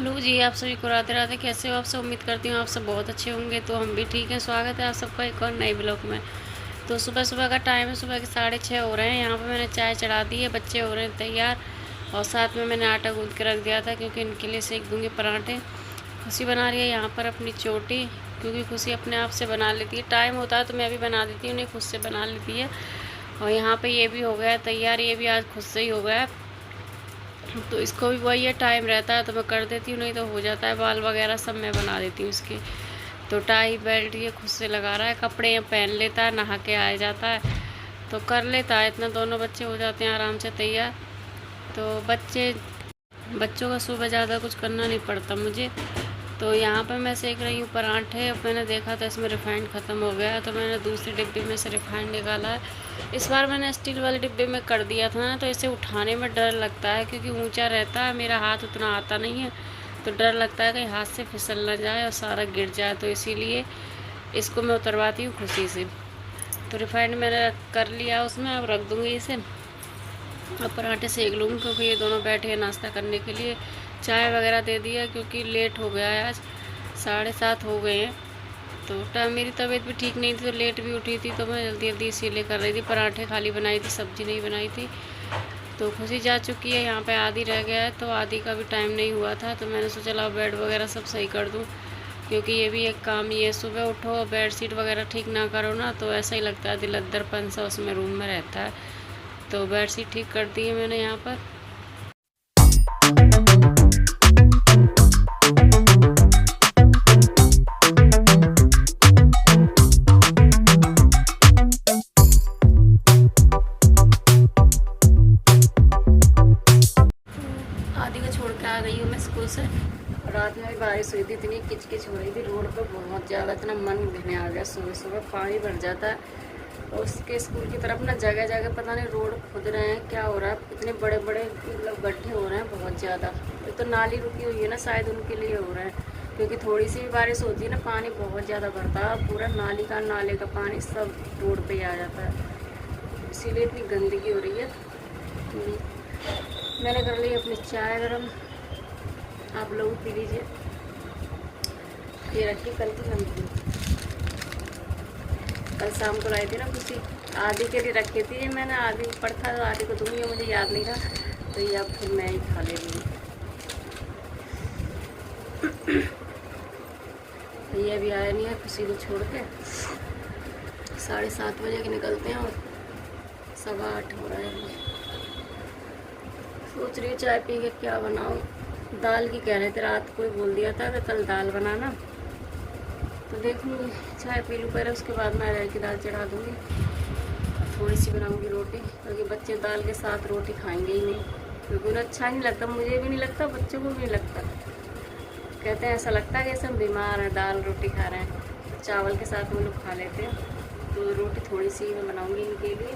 Hello जी, आप सभी को राधे राधे। कैसे हो आप सब? उम्मीद करती हूँ आप सब बहुत अच्छे होंगे। तो हम भी ठीक हैं। स्वागत है आप सबका एक और नए ब्लॉग में। तो सुबह सुबह का टाइम है, सुबह के 6:30 हो रहे हैं। यहाँ पे मैंने चाय चढ़ा दी है, बच्चे हो रहे हैं तैयार। और साथ में मैंने आटा गूँथ के रख दिया था क्योंकि इनके लिए सेक दूँगी पराठे। खुशी बना रही है यहाँ पर अपनी चोटी, क्योंकि खुशी अपने आप से बना लेती है। टाइम होता है तो मैं भी बना देती हूँ, नहीं खुद से बना लेती है। और यहाँ पर ये भी हो गया है तैयार, ये भी आज खुद से ही हो गया है। तो इसको भी वही है, टाइम रहता है तो मैं कर देती हूँ, नहीं तो हो जाता है। बाल वगैरह सब मैं बना देती हूँ इसके। तो टाई बेल्ट ये खुद से लगा रहा है, कपड़े यहाँ पहन लेता है, नहा के आ जाता है तो कर लेता है। इतना दोनों बच्चे हो जाते हैं आराम से तैयार। तो बच्चों का सुबह ज़्यादा कुछ करना नहीं पड़ता मुझे। तो यहाँ पर मैं सेक रही हूँ पराठे। अब मैंने देखा तो इसमें रिफाइंड ख़त्म हो गया है, तो मैंने दूसरे डिब्बे में से रिफाइंड निकाला है। इस बार मैंने स्टील वाले डिब्बे में कर दिया था ना, तो इसे उठाने में डर लगता है क्योंकि ऊंचा रहता है, मेरा हाथ उतना आता नहीं है। तो डर लगता है कहीं हाथ से फिसल ना जाए और सारा गिर जाए, तो इसीलिए इसको मैं उतरवाती हूँ खुशी से। तो रिफाइंड मैंने कर लिया उसमें, अब रख दूँगी इसे। अब पराठे सेक लूँगी क्योंकि ये दोनों बैठे हैं नाश्ता करने के लिए। चाय वगैरह दे दिया क्योंकि लेट हो गया है, आज 7:30 हो गए हैं। तो मेरी तबीयत भी ठीक नहीं थी तो लेट भी उठी थी, तो मैं जल्दी जल्दी इसीलिए कर रही थी। पराठे खाली बनाई थी, सब्ज़ी नहीं बनाई थी। तो खुशी जा चुकी है, यहाँ पे आदि रह गया है, तो आदि का भी टाइम नहीं हुआ था। तो मैंने सोचा लाओ बेड वगैरह सब सही कर दूँ, क्योंकि ये भी एक काम ही है। सुबह उठो बेड शीट वगैरह ठीक ना करो ना, तो ऐसा ही लगता है दिलद्दरपन सा उसमें रूम में रहता है। तो बेड शीट ठीक कर दी है मैंने यहाँ पर। आदि को छोड़ के आ गई हूँ मैं स्कूल से। रात में भी बारिश हुई थी, इतनी किचकिच हो रही थी रोड पर बहुत ज़्यादा, इतना मन घिरने आ गया। सुबह सुबह पानी भर जाता है। और उसके स्कूल की तरफ ना जगह जगह पता नहीं रोड खोद रहे हैं, क्या हो रहा है, इतने बड़े बड़े मतलब गड्ढे हो रहे हैं बहुत ज़्यादा। ये तो नाली रुकी हुई है ना, शायद उनके लिए हो रहा है, क्योंकि थोड़ी सी भी बारिश होती है ना पानी बहुत ज़्यादा भरता है, पूरा नाले का पानी सब रोड पे ही आ जाता है, इसीलिए इतनी गंदगी हो रही है। मैंने कर ली अपनी चाय गरम, आप लोग पी लीजिए। ये रखी कल की नमकीन, कल शाम को लाई थी ना खुशी, आदि के लिए रखी थी मैंने। आदि ऊपर था तो आदि को दूंगी, मुझे याद नहीं था, तो ये अब फिर मैं ही खा ले रही हूँ। ये अभी आया नहीं है खुशी को छोड़ के। 7:30 बजे के निकलते हैं और 7:15 हो रहा है। सोच रही हूँ चाय पी के क्या बनाऊँ। दाल की कह रहे थे, रात को ही बोल दिया था कि कल दाल बनाना, तो देखूँगी। चाय पी लूँ पहले, उसके बाद मैं अरहर की दाल चढ़ा दूँगी। थोड़ी सी बनाऊँगी रोटी, क्योंकि बच्चे दाल के साथ रोटी खाएंगे ही नहीं, क्योंकि उन्हें अच्छा नहीं लगता, मुझे भी नहीं लगता, बच्चों को भी नहीं लगता। कहते हैं ऐसा लगता है कि सब बीमार हैं, दाल रोटी खा रहे हैं। चावल के साथ वो लोग खा लेते हैं, तो रोटी थोड़ी सी मैं बनाऊँगी इनके लिए।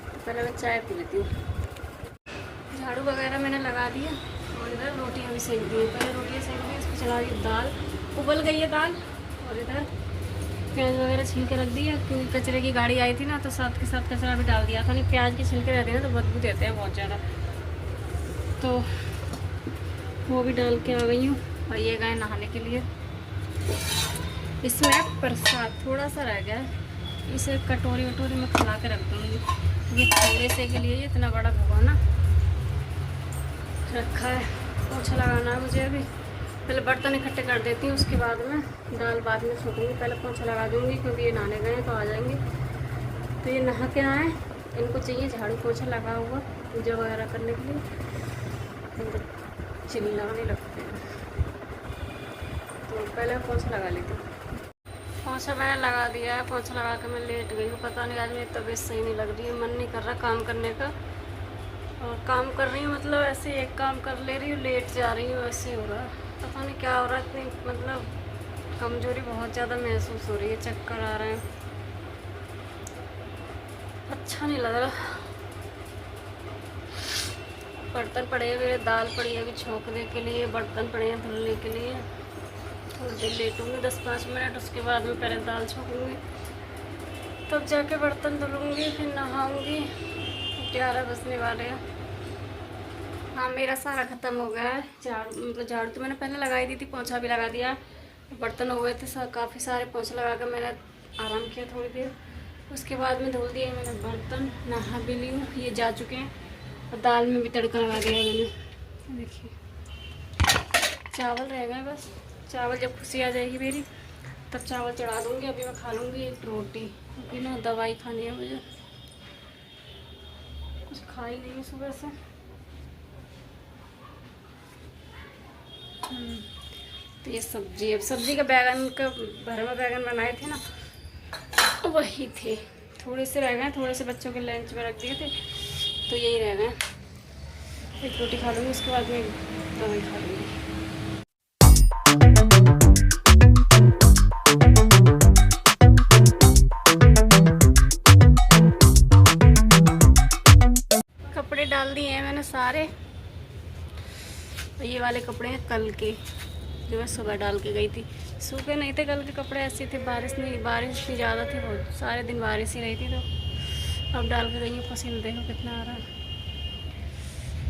तो पहले मैं चाय पी लेती हूँ। झाड़ू वगैरह मैंने लगा दिया और इधर रोटियाँ भी सेक दी। पहले रोटियाँ सेक दी, इसको चला दी। दाल उबल गई है दाल, और इधर प्याज वगैरह छील के रख दिया, क्योंकि कचरे की गाड़ी आई थी ना, तो साथ के साथ कचरा भी डाल दिया था। नहीं, प्याज के छिलके रहते हैं ना तो बदबू देते हैं बहुत ज़्यादा, तो वो भी डाल के आ गई हूँ। और ये गए नहाने के लिए। इसमें प्रसाद थोड़ा सा रह गया है, इसे कटोरी वटोरी में खिला के रख दूँगी। ये थोड़े से के लिए इतना बड़ा भगोना रखा है। पोछा लगाना है मुझे अभी, पहले बर्तन इकट्ठे कर देती हूँ, उसके बाद में दाल बाद में छोड़ूंगी। पहले पोछा लगा दूँगी क्योंकि ये नहाने गए तो आ जाएंगे। तो ये नहा के आए, इनको चाहिए झाड़ू पोछा लगा हुआ पूजा वगैरह करने के लिए, चिल्लाने लगते हैं। तो पहले पोछा लगा लेती हूँ। पोछा मैंने लगा दिया है, पोछा लगा के मैं लेट गई हूँ। पता नहीं आज मेरी तबीयत सही नहीं लग रही है, मन नहीं कर रहा काम करने का। और काम कर रही हूँ मतलब ऐसे एक काम कर ले रही हूँ, लेट जा रही हूँ, ऐसे हो रहा है। पता नहीं क्या हो रहा है, इतनी मतलब कमज़ोरी बहुत ज़्यादा महसूस हो रही है, चक्कर आ रहे हैं, अच्छा नहीं लग रहा। बर्तन पड़े हुए, दाल पड़ी है अभी छोंकने के लिए, बर्तन पड़े हैं धुलने के लिए। थोड़ी देर लेटूँगी 10-5 मिनट, उसके बाद में पहले दाल छोंकूँगी, तब जाके बर्तन धुलूँगी, फिर नहाऊँगी। 11 बजने वाले हैं। हाँ, मेरा सारा ख़त्म हो गया है। झाड़ू तो मैंने पहले लगाई दी थी, पोंछा भी लगा दिया। बर्तन हो गए थे काफ़ी सारे, पोंछा लगा कर मैंने आराम किया थोड़ी देर। उसके बाद में धो दिए मैंने बर्तन, नहा भी ली हूँ, ये जा चुके हैं। और दाल में भी तड़का लगा दिया मैंने। देखिए चावल रह गए बस। चावल जब खुशी आ जाएगी मेरी तब चावल चढ़ा दूँगी। अभी मैं खा लूँगी एक रोटी, क्योंकि ना दवाई खानी है मुझे, कुछ खा ही नहीं सुबह से। तो ये सब्जी, अब सब्जी का बैगन का भरवा बैगन बनाए थे ना, वही थे। थोड़े से रह गए, थोड़े से बच्चों के लंच में रख दिए थे, तो यही रह गए। एक रोटी खा लूँगी, उसके बाद में दवाई खा लूँगी। कपड़े डाल दिए हैं मैंने सारे। ये वाले कपड़े हैं कल के, जो मैं सुबह डाल के गई थी। सूखे नहीं थे कल के कपड़े, ऐसे थे। बारिश भी ज़्यादा थी, बहुत सारे दिन बारिश ही रही थी, तो अब डाल के गई हूँ। पसीना देखो कितना आ रहा है।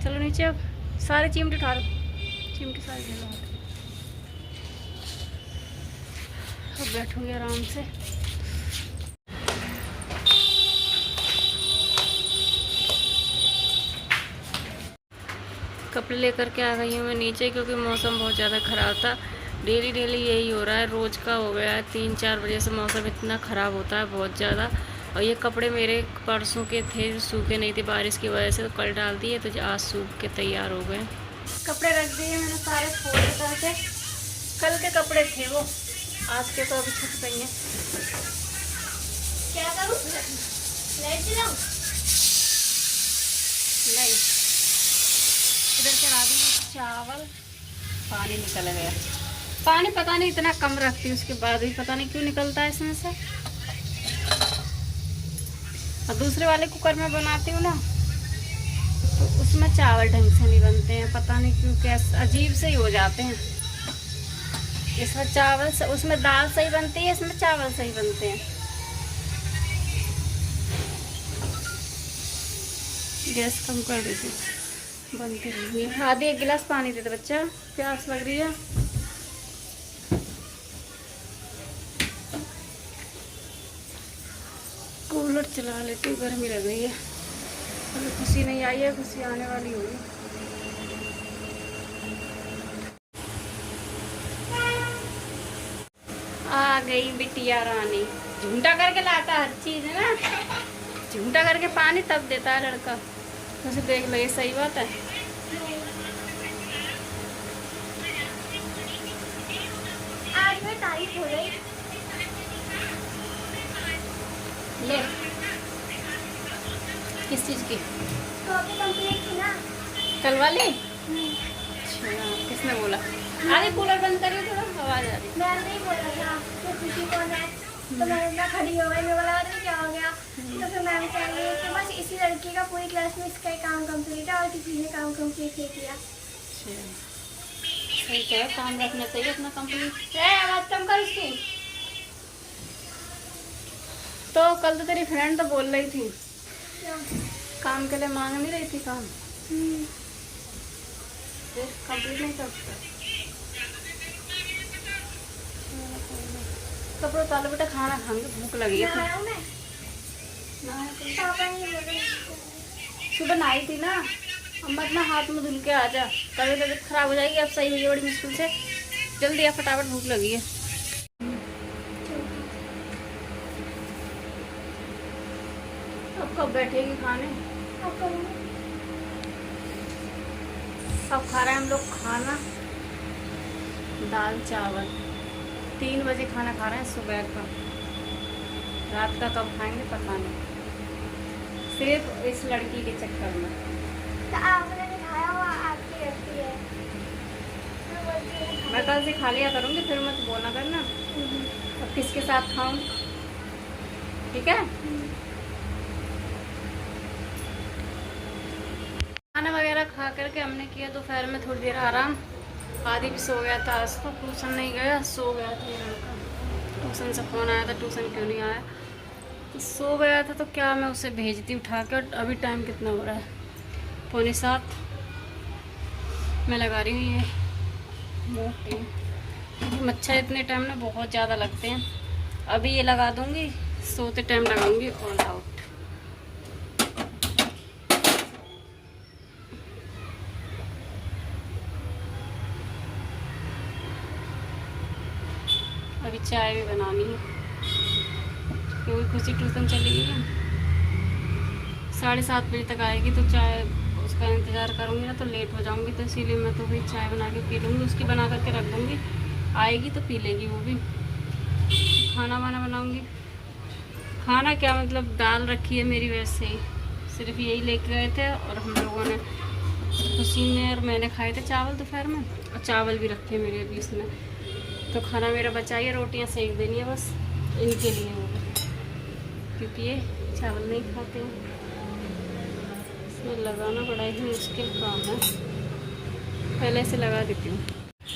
चलो नीचे, अब सारे चिमटे उठा लो, चिमटे सारे ले लो। अब बैठूँगी आराम से। कपड़े लेकर के आ गई हूँ मैं नीचे, क्योंकि मौसम बहुत ज़्यादा ख़राब था। डेली यही हो रहा है, रोज़ का हो गया है। 3-4 बजे से मौसम इतना ख़राब होता है बहुत ज़्यादा। और ये कपड़े मेरे परसों के थे, सूखे नहीं थे बारिश की वजह से, तो कल डाल दिए, तो आज सूख के तैयार हो गए। कपड़े रख दिए मैंने सारे फोल्ड करके। कल के कपड़े थे वो, आज के तो अभी छूट गई हैं। क्या करूँ, लाइट जलाऊं? नहीं, इधर चढ़ा दी चावल। पानी निकल गया। पानी पता नहीं इतना कम रखती, उसके बाद भी पता नहीं क्यों निकलता है इसमें से। और दूसरे वाले कुकर में बनाती हूँ ना, तो उसमें चावल ढंग से नहीं बनते हैं, पता नहीं क्यों, कैसे अजीब से ही हो जाते हैं। इसमें चावल उसमें दाल सही बनती है, इसमें चावल सही बनते हैं। गैस कम कर देती, बनती रही है। आधी एक गिलास पानी दे दे बच्चा, प्यास लग रही है। कूलर चला लेती हूँ, गर्मी लग रही है। अभी खुशी नहीं आई है, खुशी आने वाली होगी। आ गई बिटिया रानी। झूठा करके लाता हर चीज है ना, झूठा करके पानी तब देता है लड़का। वैसे देख लो, ये सही बात है। आज में तारीफ हो गई। ले, किस चीज़ की? कॉपी कंप्लीट थी ना कल वाली। अच्छा, किसने बोला? आगे कूलर बंद करिए, थोड़ा आवाज़ आ रही। मैं नहीं बोला था, तो खुशी कौन है, तो मैं ना खड़ी हो गई। मैं बोला क्या हो गया, तो फिर मैम कह रही है कि बस इसी लड़की का पूरी क्लास में इसका काम कंप्लीट है और किसी ने काम कंप्लीट नहीं किया। सही है, काम रखना चाहिए अपना कंप्लीट। आवाज़ कम कर इसकी। तो कल तो तेरी फ्रेंड तो बोल रही थी काम के लिए, मांग नहीं रही थी काम। कंप्लीट नहीं करता। कपड़ों तालो बेटा, खाना खाएंगे, भूख लगी है। सुबह नहाई थी ना, अम्मा अपना हाथ में धुल के आ जा, कभी तबीयत खराब हो जाएगी। अब सही हुई है बड़ी मुश्किल से, जल्दी आ फटाफट, भूख लगी है। अब कब बैठेगी खाने? सब खा रहे हैं हम लोग खाना, दाल चावल। 3 बजे खाना खा रहे हैं सुबह का। रात का कब खाएंगे पता नहीं, सिर्फ इस लड़की के चक्कर में। तो आपने खाया हुआ आपकी रहती है, मैं कल से खा लिया करूँगी, फिर मत बोलना करना। अब किसके साथ खाऊं, ठीक है? खाना वगैरह खा करके हमने किया दोपहर में थोड़ी देर आराम। आदि भी सो गया था, आज तो ट्यूशन नहीं गया, सो गया था लड़का। ट्यूशन से फ़ोन आया था, ट्यूशन क्यों नहीं आया, तो सो गया था। तो क्या मैं उसे भेजती उठा के। और अभी टाइम कितना हो रहा है, 6:45। मैं लगा रही हूँ ये मोटी। मच्छर इतने टाइम ना बहुत ज़्यादा लगते हैं। अभी ये लगा दूँगी, सोते टाइम लगाऊंगी ऑल आउट। अभी चाय भी बनानी है क्योंकि खुशी ट्यूशन चली गई है। 7:30 बजे तक आएगी तो चाय उसका इंतज़ार करूँगी ना तो लेट हो जाऊँगी, तो इसीलिए मैं तो भी चाय बना के पी लूँगी, उसकी बना करके रख दूँगी, आएगी तो पी लेगी वो भी। खाना वाना बनाऊँगी। खाना क्या मतलब दाल रखी है मेरी, वैसे ही सिर्फ यही लेके गए थे और हम लोगों ने, खुशी ने और मैंने खाए थे चावल दोपहर में, और चावल भी रखे मेरे अभी इसमें। तो खाना मेरा बचा ही है, रोटियाँ सेक देनी है बस इनके लिए वो, क्योंकि ये चावल नहीं खाते हैं। इसमें लगाना बड़ा ही मुश्किल काम है, पहले से लगा देती हूँ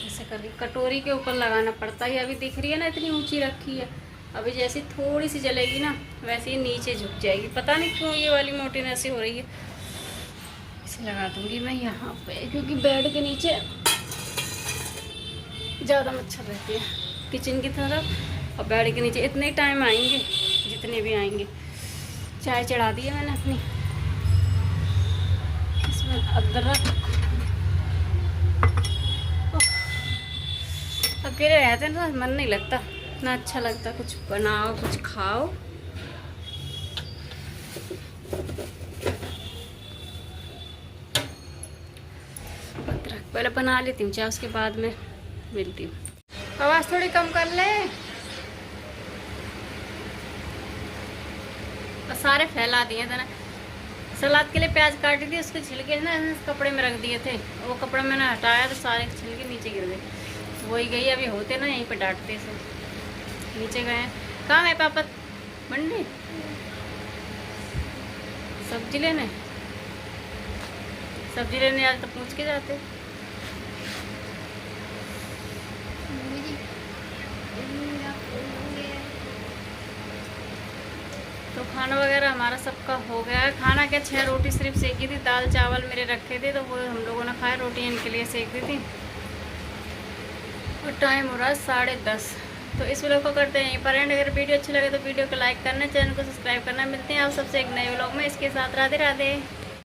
ऐसे करके। कटोरी के ऊपर लगाना पड़ता है। अभी दिख रही है ना इतनी ऊंची रखी है, अभी जैसे थोड़ी सी जलेगी ना वैसे ही नीचे झुक जाएगी। पता नहीं क्यों ये वाली मोटी ऐसी हो रही है। इसे लगा दूँगी मैं यहाँ पे, क्योंकि बेड के नीचे ज़्यादा मच्छर रहते हैं किचन की तरफ, और बेड के नीचे इतने टाइम आएंगे जितने भी आएंगे। चाय चढ़ा दी है मैंने अपनी, इसमें अदरक। अकेले रहते हैं ना मन नहीं लगता ना, अच्छा लगता कुछ बनाओ कुछ खाओ। अदरक पहले बना लेती हूँ चाय, उसके बाद में मिलती हूँ। आवाज़ थोड़ी कम कर ले। सारे फैला दिए थे ना। सलाद के लिए प्याज काटी थी, उसके छिलके ना कपड़े में रख दिए थे, वो कपड़ा मैंने हटाया तो सारे छिलके नीचे गिर गए। वही गई, अभी होते ना यहीं पे डांटते सब। नीचे गए। कहाँ है पापा? मंडी सब्जी लेने, सब्जी लेने आज तो पूछ के जाते। तो खाना वगैरह हमारा सबका हो गया है। खाना क्या, 6 रोटी सिर्फ सेकी थी, दाल चावल मेरे रखे थे तो वो हम लोगों ने खाए। रोटी इनके लिए सेक दी थी। और टाइम हो रहा है 10:30। तो इस व्लॉग को करते हैं यहीं पर एंड। अगर वीडियो अच्छी लगे तो वीडियो को लाइक करना, चैनल को सब्सक्राइब करना। मिलते हैं आप सबसे एक नए व्लॉग में। इसके साथ राधे राधे।